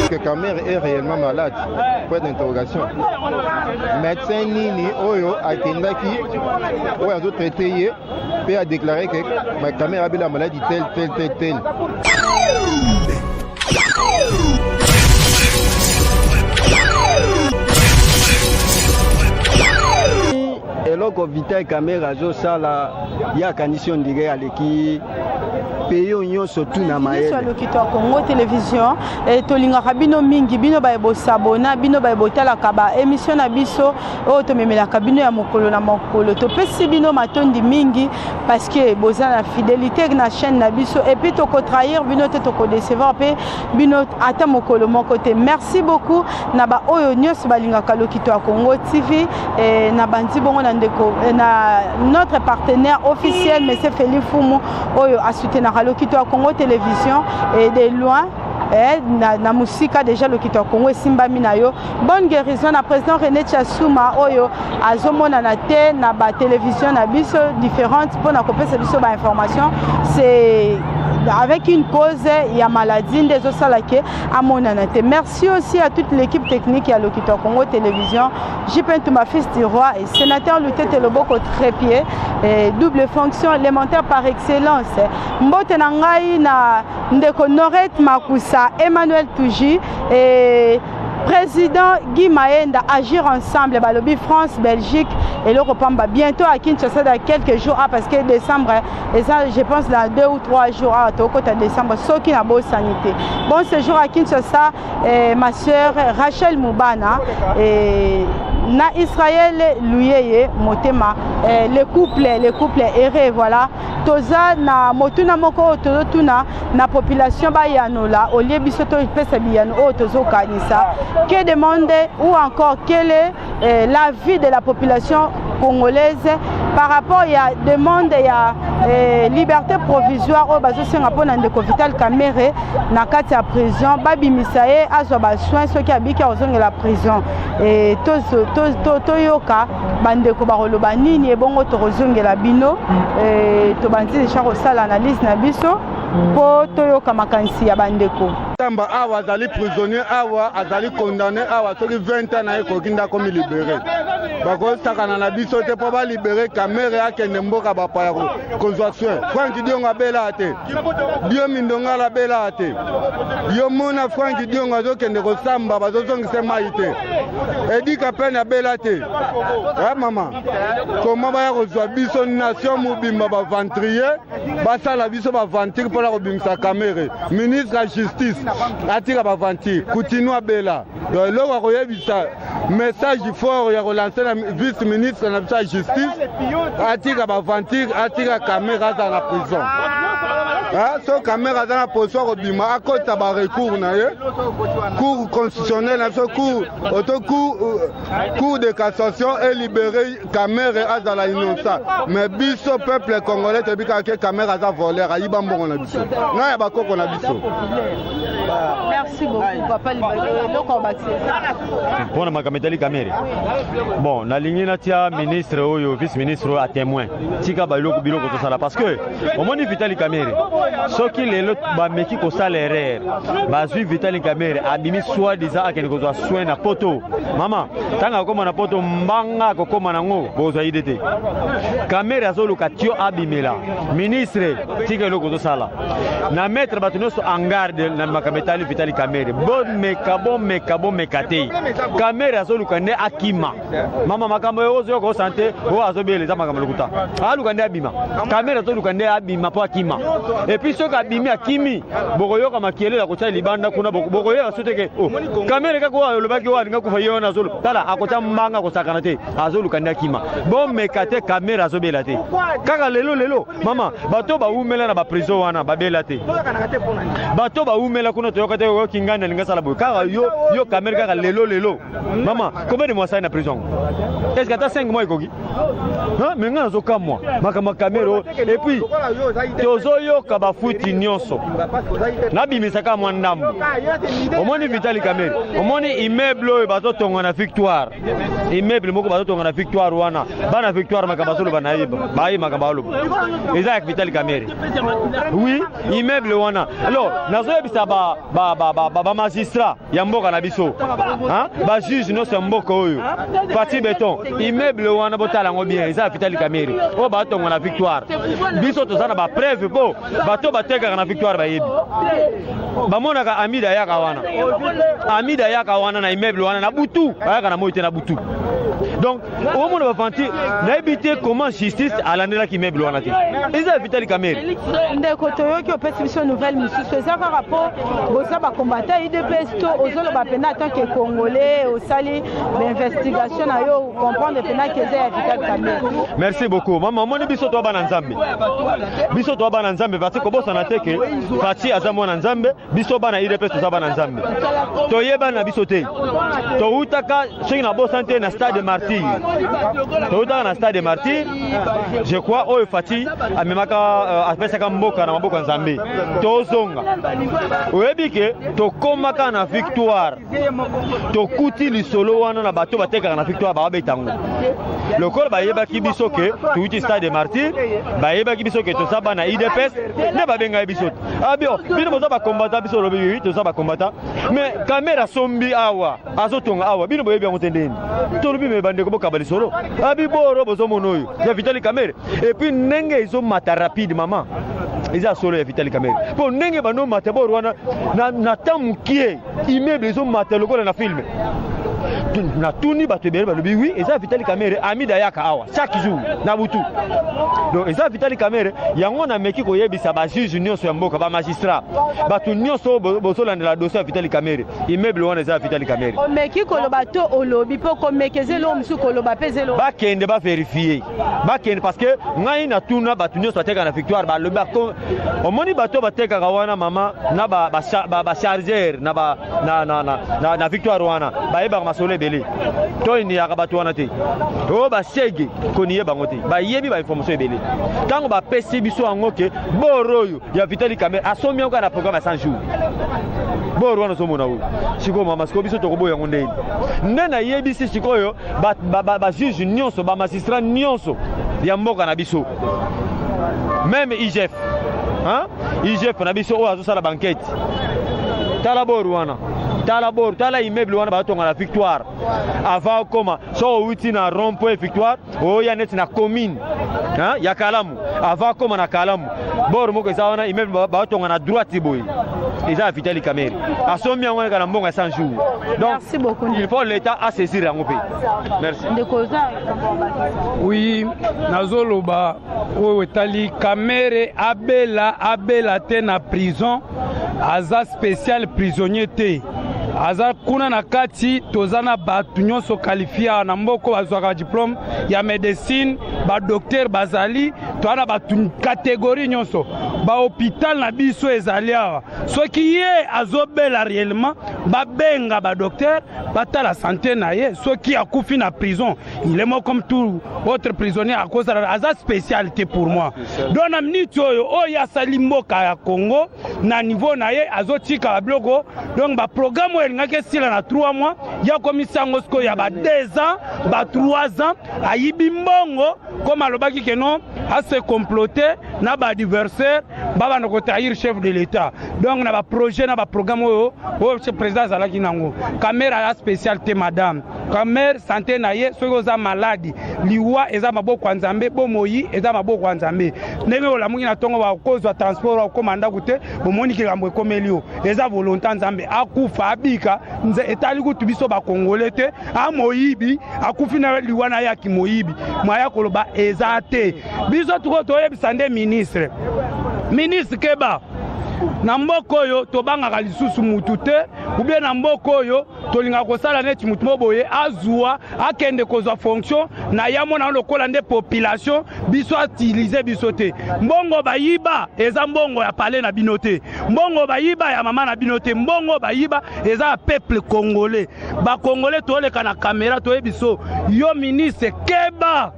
que Kamere est réellement malade. Point d'interrogation. Médecin Nini Oyo Akendaki, Oyo a traité, puis a déclaré que Kamere avait la maladie telle. eloko Vital Kamerhe azosala ya kanisi ondire aleki peyo nyonso tuna mayele sur le kito Congo télévision et tolingaka bino mingi bino ba sabona bino ba botala kaba émission na biso o to memelaka bino ya mokolo na mokolo to pesi bino matondi mingi parce que boza la fidélité na chaîne na biso et puis to ko trahir bino te to ko décevoir pe bino ata mokolo moko te. Merci beaucoup na ba oyo nyonso balingaka le kito Congo TV et na bandi bongo na ndeko na notre partenaire officiel monsieur Félix Fumu oyo a soutenir le Kito Congo télévision et de loin na musika déjà le Kito Congo Simba Minayo. Bonne guérison na président René Tchasouma oyo azomona na te na ba télévision na biso différentes pour na kopesa biso ba information c'est avec une cause il y a maladie des osalake à monanate. Merci aussi à toute l'équipe technique à l'Okito Congo télévision. J'pente ma fils du roi et sénateur Lutete Loboko Trépied et double fonction élémentaire par excellence. Mbote nangai na ndeko Norette Makusa Emmanuel Touji et président Guy Maenda agir ensemble balobi France Belgique et le repamba bientôt à Kinshasa dans quelques jours parce que décembre et ça je pense dans 2 ou 3 jours à côté de décembre ce qui n'a bonne sanité. Bon séjour à Kinshasa ma sœur Rachel Moubana et na Israël Luyeye Motema le couple erré voilà toza na motuna moko tozotuna na population bayanola au lieu biso to pesa biyano o tozo kanisa que demande ou encore quelle est la vie de la population congolaise par rapport il y a demande il y a liberté provisoire au bazo senga pona ndeko Vital Kamerhe na kati ya prison babimisa ye azwa ba soin soki abiki ozonga la prison et toyoka bandeko baroloba nini ebongo tozongela bino to banzi déjà kosala analyse na biso po toyoka makanisi ya bandeko tamba awa azali prisonnier awa azali condamné awa soki 20 ans na ekoki ndako mi libéré bakosakana na biso te po balibere Kamerhe akende mboka bapaya kozwa soin. Frank Diongo abela te bio mindonga labela te yo mona Frank Diongo azokende kosamba bazozongisa mai te edika pene abela te mama koma baya kozwa biso nation mobimba baventrier basala biso baventure mpona kobimisa Kamerhe ministre ya justice atika baventure kutinu abela eloko akoyebisa message fort ya relancer la vice ministre na sa justice atika baventure atika Kamerhe aza na prison so Kamerhe aza na position kobima akota ba recours na ye cour constitutionnelle na so cour de cassation et libérer Kamerhe azala innocent mais biso peuple congolais tebika ke Kamerhe aza voleur ayiba mbongo na biso na ya bakoko na biso. Merci beaucoup papa loko bakse pona makametali Kamerhe bon na ligne na tia ministre oyo vice ministre a témoin tika biloko to sala parce que au moins Vital Kamerhe soki lelo ba meki ko sala erreur bazui Vital Kamerhe abimi soit disant akene ko soin na poto mama tanga koma na poto mbanga ko koma na ngo bozo idete Kamerhe azoluka tio abimela ministre tika loko to sala na mettre batunoso en garde na makametali Vital Kamerhe bon mekate Kamerhe azoluka ne akima mama makambo yozo ko santé o azobele za makambo lukuta aluka ne abima Kamerhe azoluka ne abima po akima et puis soka abimi akimi bokoyoka makiele la kocha libanda kuna bokoyoka soteke Kamerhe kako lobaki wa ninga kufa yona azolu tala akota manga ko sakana te azoluka ne akima bon mekate Kamerhe azobela te kaka lelo mama bato ba umela na ba prison wana babela te bato ba umela kuna toyoka te ko kingana ninga sala boy kaka yo Kamerhe kaka lelo mama combien de mois ça na prison est-ce que t'as 5 mois ikoki hein mais nga zoka moi makama Kamerhe et puis tozoyo kaba futi nyonso na bimisaka mwandambo omoni Vital Kamerhe omoni immeuble bato tonga na victoire immeuble moko bato tonga na victoire wana bana victoire makaba solo bana yiba bayi makaba lo eza Vital Kamerhe oui immeuble wana alors nazo yebisa ba ba magistrat ya mboka na biso ba juge no se mboka oyo parti béton immeuble wana botala ngo bien eza Vitali Kamere o ba tongo na victoire biso tozana ba preuve po bato bateka na victoire bayebi bamonaka Amida yaka wana na immeuble wana na butu ayaka na moite na butu donc au monde va fanti na éviter comment justice alandela ki immeuble wana te eza Vitali Kamere ndeko toyoki opesi biso nouvelle misusu eza par rapport boza ba combattant IDPS to ozolo ba pena tant que congolais osali l'investigation na yo comprendre pena que eza Vitali Kamere. Merci beaucoup maman moni biso to bana nzambe parce que bosa na teke parti azamo na nzambe biso bana IDPS to bana nzambe to yeba na biso te to utaka soki na bosa te na stade martyr to utaka na stade martyr je crois o fati amemaka apesaka mboka na mboka nzambe to zonga oyebike to komaka na victoire to kuti lisolo wana na bato batekaka na victoire ba betango lokolo bayebaki biso ke to uti stade martyr bayebaki biso ke to saba na IDPS ne babenga biso abio bino boza ba combattant biso lobi to saba combattant mais Kamere sombi awa azotonga awa bino boyebi yango tendeni to lobi me bande ko boka lisolo abi boro bozo monoyo ya Vitali Kamere et puis nenge izo mata rapide maman eza solo ya Vitali Kamere po nenge bano mata boro wana na tamukie immeuble izo mata lokola na film na tuni bato bere balobi oui eza Vitali Kamere Amida yaka awa chaque jour na butu donc eza Vitali Kamere yango na meki ko yebisa ba juge nyonso ya mboka ba magistrat bato nyonso bozolandela dossier ya Vitali Kamere immeuble wana eza Vitali Kamere meki ko lo bato olobi po ko mekezelo musu ko lo bapezelo bakende ba vérifier bakende parce que ngai na tuna bato nyonso bateka na victoire ba lobi ko omoni bato bateka wana mama na ba chargeur na victoire wana ba yeba masole bele to ni yaka bato wana te o ba sege ko ni yeba ngote ba yebi ba information ebele tango ba pesi biso angoke boroyo ya Vitali Kamere asomi yango na programme ya 100 jours boro wana somona o siko mama siko biso to koboya ngondeni ndena yebisi sikoyo ba juge nyonso ba magistrat nyonso ya mboka na biso même IGF IGF na biso o azosala banquette tala boro wana tala immeuble wana batonga na victoire avant koma so uti na rond-point victoire o ya net na commune ya Kalamu avant koma na Kalamu bor moko eza wana immeuble batonga na droite boy eza Vitali Kamere asomi yango na mbonga 100 jours donc merci beaucoup il faut l'état à saisir yango pe merci oui nazoloba o Vitali Kamere abela te na prison aza spécial prisonnier te aza kuna na kati tozana batu nyonso qualifié na mboko bazwaka diplôme ya médecine ba docteur bazali toana batu catégorie nyonso ba hôpital na biso ezali awa soki ye azobela réellement babenga ba docteur batala santé na ye soki akufi na prison il est mort comme tout autre prisonnier à cause de aza spécialité pour moi donc na minute oyo asali mboka ya Congo na niveau na ye azotika biloko donc ba programme elingaki sila na 3 mois ya komisango sko ya ba 2 ans ba 3 ans ayibi mbongo comme alobaki que non a se comploter na ba adversaire baba na kotaïr chef de l'état donc na ba projet na ba programme oyo président zalaki nango Kamere ya spécialité madame Kamere santé na ye soki oza maladi liwa eza maboko ya Nzambe bomoyi eza maboko ya Nzambe ndenge olamuki na tongo ba kozwa transport wa komanda kute bomoni kilambo ekomeli yo eza volonté Nzambe akufa abika nze etali kutu biso ba congolais te a moyibi akufi na liwa na ya ki moyibi mwaya koloba eza te biso tuko toyebisa nde ministre Keba na mboko oyo tobangaka lisusu mutu te ou bien na mboko oyo tolinga kosala neti mutu moboye azwa akende kozwa fonction na yamo na lokola nde population biso atilize biso te mbongo bayiba eza mbongo ya pale na bino te mbongo bayiba ya mama na bino te mbongo bayiba eza peuple congolais ba congolais toleka na caméra toyebiso yo ministre Keba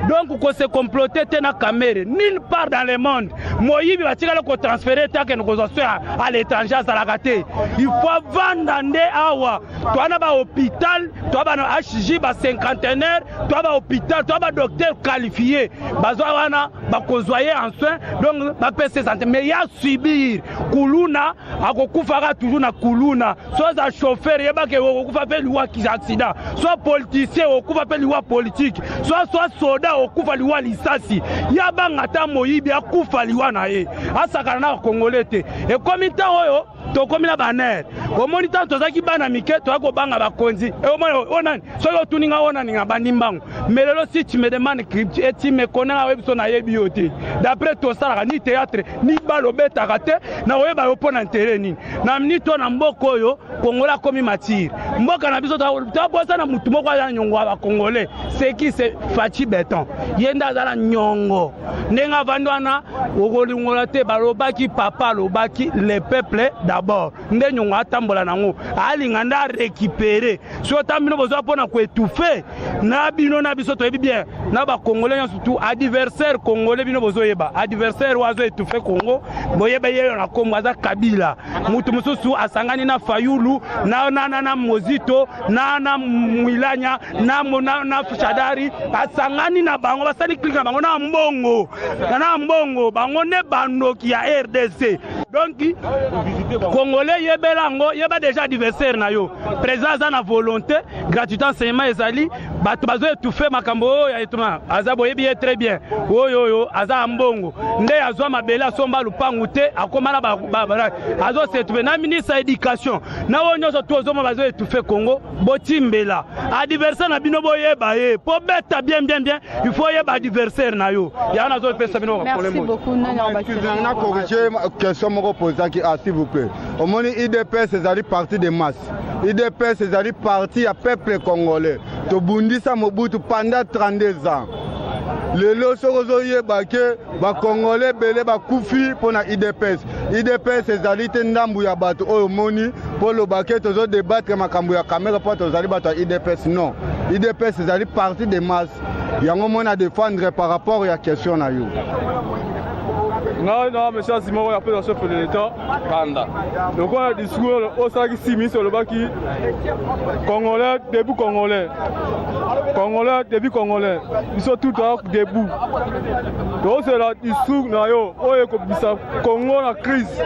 donc ko se comploter te na Kamere nulle part dans le monde moyibi batikala ko transférer take ko zo à l'étranger azalaka te. Il faut vendre nde awa toana ba hôpital to ba na HJ ba cinquantenaire to ba hôpital to ba docteur qualifié bazo wana ba kozwaye en soin donc ba pese santé mais ya subir kuluna akokufaka toujours na kuluna soit chauffeur yeba ke okufa pe liwa ki accident soit politicien okufa pe liwa politique soit soda okufa liwa lisasi ya bangata moyibi akufa liwa na ye asakana na congolais te et comité oyo to komina baner o monitor to zaki bana mike to akobanga bakonzi e o mona onani so yo tuninga onani nga bandimbango melelo si tu me demandes crypte et tu me connais na webso na yebi yote d'après to sala ni théâtre ni balo betaka te na oyeba yo pona intérêt nini na mnito na mboko oyo kongola komi matire mboka na biso ta bosa na mutu moko ya nyongo ba congolais c'est qui c'est Fachi Béton yenda zala nyongo ndenga vandwana okolingola te balobaki papa lobaki le peuple d'abord nde nyongo atambola nango alinga nda récupérer so tambino bozo pona ko étouffer na bino na biso to bien na ba congolais surtout adversaire congolais bino bozo yeba adversaire wazo étouffer Congo boyeba yeyo na Kongo aza Kabila mutu mususu asangani na Fayulu na Mozito na Mwilanya na Shadari asangani na bango basali clique na bango na mbongo bango ne bandoki ya RDC donc Congolais yebelango yeba déjà adversaire na yo présence na volonté gratuité enseignement ezali bato bazo étouffer makambo ya etuma azabo yebi très bien oyo aza mbongo nde azwa mabele asomba lupangu te akoma na ba azo s'étouffer na ministre éducation na onyo zo tozo bazo étouffer Congo botimbela adversaire na bino boyeba ye po beta bien il faut yeba adversaire na yo ya na zo pesa bino problème. Merci beaucoup na corriger question moko poser qui s'il vous plaît au moni IDPS ezali parti de masse IDPS ezali parti à peuple congolais to bundisa Mobutu pendant 32 ans lelo sokozo yeba ke ba congolais belé ba kufi pona IDPS ezali te ndambu ya bato oyo moni polo baké tozo débattre makambo ya caméra po tozali bato IDPS non IDPS ezali parti de masse yango mona défendre par rapport à question na yo. Non, monsieur Simon, il y a plus de chef de l'État. Donc, on a un discours au Saki Simi sur le Baki. Congolais, debout Congolais. Congolais, début Congolais. Ils sont tout à debout. Donc, c'est le discours, on est comme ça. Congo, la crise.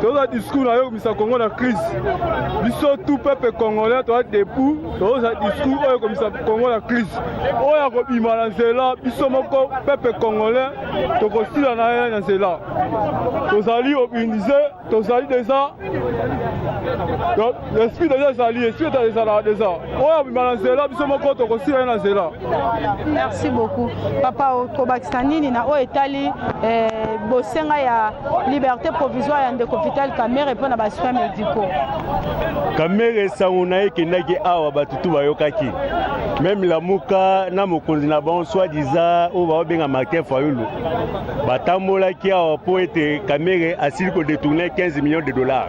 Donc, le discours, comme ça, Congo, la crise. Ils sont tout peuple congolais, tu as debout. Donc, le discours, on est comme ça, Congo, la crise. On est comme Imalanzé là. Ils sont encore peuple congolais, tu construis la naïe dans cela. Tu salis organisé, tu salis déjà. Donc, l'esprit déjà sali, l'esprit déjà on est balancé là, ils sont encore tu construis dans cela. Merci beaucoup. Papa Otobakistanini na o etali bosenga ya liberté provisoire ya ndeko Vital Kamerhe pour na ba soins médicaux. Kamerhe sauna ekendaki awa batutu bayokaki. Même la muka na mokonzi na bon soi-disant o ba benga Martin Fayulu. Batambola ki awa po ete Kamerhe asili ko détourner 15 millions de dollars.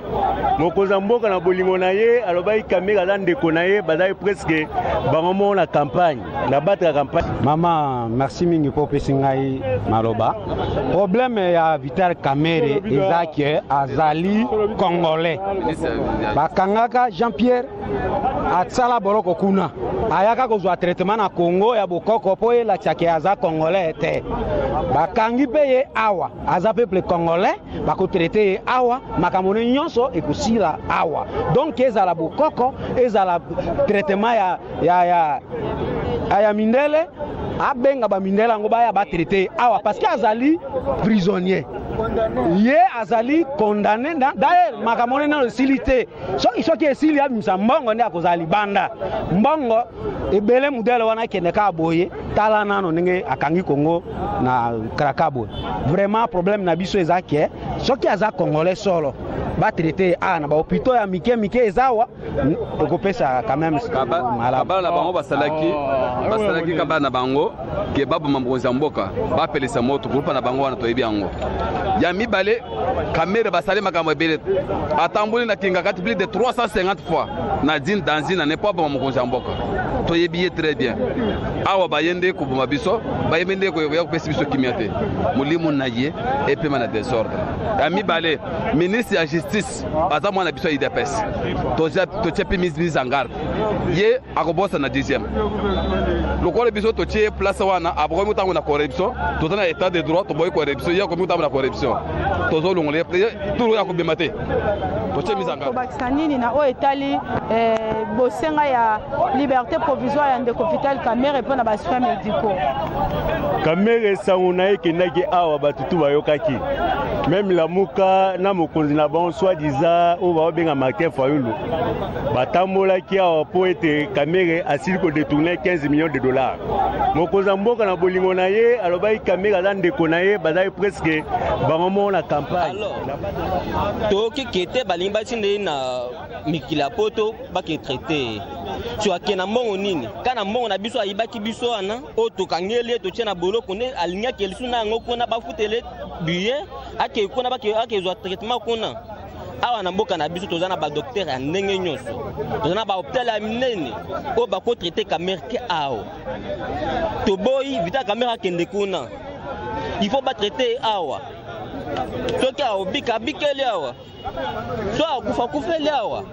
Mokonzi mboka na bolingo na ye alobai Kamerhe ala ndeko na ye bazali presque bangomo na campagne na battre la campagne. Maman, merci mingi po pesingai maloba. Problème ya Vital Kamerhe ezaki azali congolais. Bakangaka Jean-Pierre atsala boroko kuna. Ayaka kozwa traitement na Congo ya bokoko po la tiake aza congolais te. Bakangi pe ye awa aza peuple congolais bako traiter awa makambo nyonso ekusila awa. Donc ezala bokoko ezala traitement ya mindele abenga ba mindele ngo baya ba traiter awa parce que azali prisonnier. Ye azali condamné d'ailleurs makamone na silité so isoki esili ya misa mbongo ndi akozali banda mbongo ebele mudele wana kende ka boye tala nano ndenge akangi Congo na Krakabo vraiment problème na biso ezaki soki aza congolais solo ba traiter na ba hôpitaux ya mike ezawa ekopesa quand même malaba na bango basalaki kaba na bango ke babu mambonza mboka ba pelisa moto groupe na bango wana to yebi yango ya mibale Kamerhe basali makambo ebele atamboli na kinga kati plus de 350 fois na dine dans une année pas ba mambonza mboka toyebi ye très bien awa bayende kuboma biso bayemende koya kopesa biso kimia te molimo na ye epema na désordre ya mibale ministre ya justice aza mwana biso ya idps totia mpe mise en garde ye akobosa na 10e lokola biso totie place wana abokomi kotango na corruption toza na état de droit toboyi corruption ye akomi kotango na corruption tozolongola ye tolo ya kobema te totie mise en garde kobakisa nini na oyo etali bosenga ya liberté provisoire ya ndeko Vital Kamerhe mpo na basoins médicaux. Kamerhe sango na ye ekendaki awa batutu bayokaki même lamuka na mokonzi na bango soi-disant oyo baobenga Martin Fayulu batambolaki awa mpo ete Kamerhe asili kodetourne 15 millions de dollars. Mokonzi ya mboka na bolingo na ye alobaki Kamerhe aza ndeko na ye bazali presque bango moko na campagne. toki kete balingi batinde na mikila poto bake traité so akena mbongo nini kana mbongo na biso ayibaki biso wana o tokangeli totie na boloko ne alinyaki lisu na yango kuna bafutele billet ake kuna bakezwa traitement kuna awa na mboka na biso toza na ba docteur ya ndenge nyonso toza na ba hôpital ya minene o bako traité Kamerhe awa toboyi Vital Kamerhe akende kuna il faut ba traiter awa soki aobika bikeli awa so akufa kufeli awa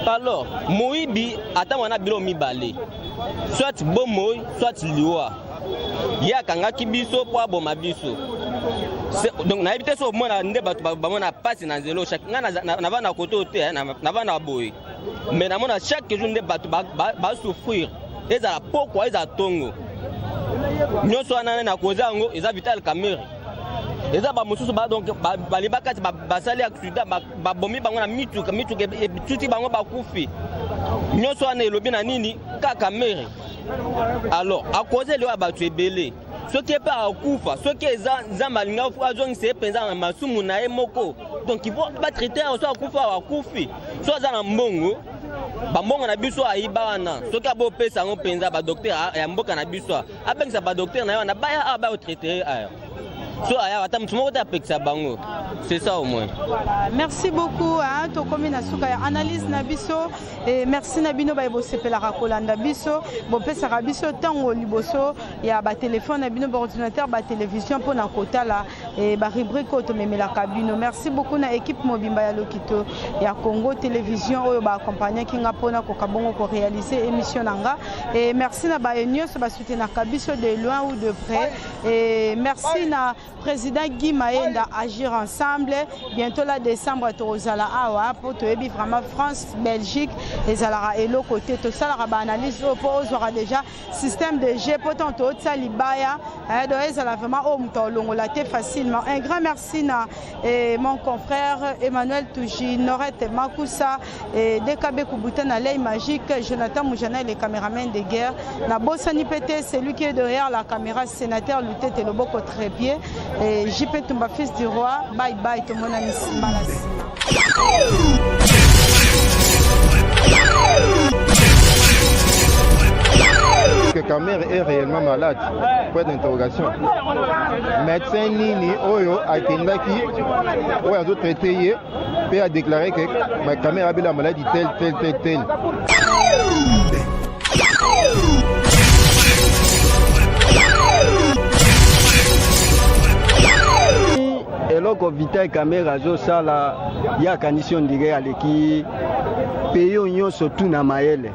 alors moyibi ata mwana bilo mibale soit bomoi soit liwa ye akangaki biso po aboma biso donc nayebi te so omona nde bato bamona pasi na nzelo nga nava na koto te nava na boye mais namona chaque jour nde bato basouffrir ezala pokwa ezala tongo nyonso wana nakoza yango eza Vital Kamerhe eza bamosusu donc balibakati basali accident babomi bango na mituka etuti bango bakufi nyonso wana elobi na nini kaka Kamerhe alors akoze leo bato ebele soki epe akufa soki eza nzambe alingi azongisa ye mpenza na masumu na ye moko donc il faut batraite so akufa akufi so aza na mbongo bambongo na biso ayiba wana soki abopesa yango mpenza badokter ya mboka na biso abengisa badokter na ye wana baya awa bayotraite aya so aya ata mutu moko te apekisa bango c'est ça au moins. Merci beaucoup hein tokomi na suka ya analyse na biso et merci na bino ba bosepelaka kolanda biso bopesaka biso tango liboso ya ba téléphone na bino ba ordinateur ba télévision pour na kotala et ba rubrique otomemelaka bino. Merci beaucoup na équipe mobimba ya Lokito ya Congo Télévision oyo ba accompagner kinga pona ko kabongo ko réaliser émission nanga et merci na ba nyonso ba soutenir biso de loin ou de près et merci na président Guy Maenda agir ensemble bientôt la décembre tozala awa pour toyebi vraiment France Belgique ezalaka elo côté to sala ba analyse pour aura déjà système de jeu potento tsa libaya do ezala vraiment au mtolongola te facilement. Un grand merci na mon confrère Emmanuel Touji Norette Makusa et DKB Kubuta na l'œil magique Jonathan Moujana les caméramans de guerre na Bossani Pété celui qui est derrière la caméra sénateur Luté Loboko Trépied et JP Tumba fils du roi bye bye tout le monde que Kamerhe est réellement malade. Point d'interrogation. Médecin Nini Oyo a Kendaki Oyo a traité et a déclaré que Kamerhe avait la maladie telle. eloko Vital Kamerhe azosala ya condition dire aleki peyo nyonso tu na mayele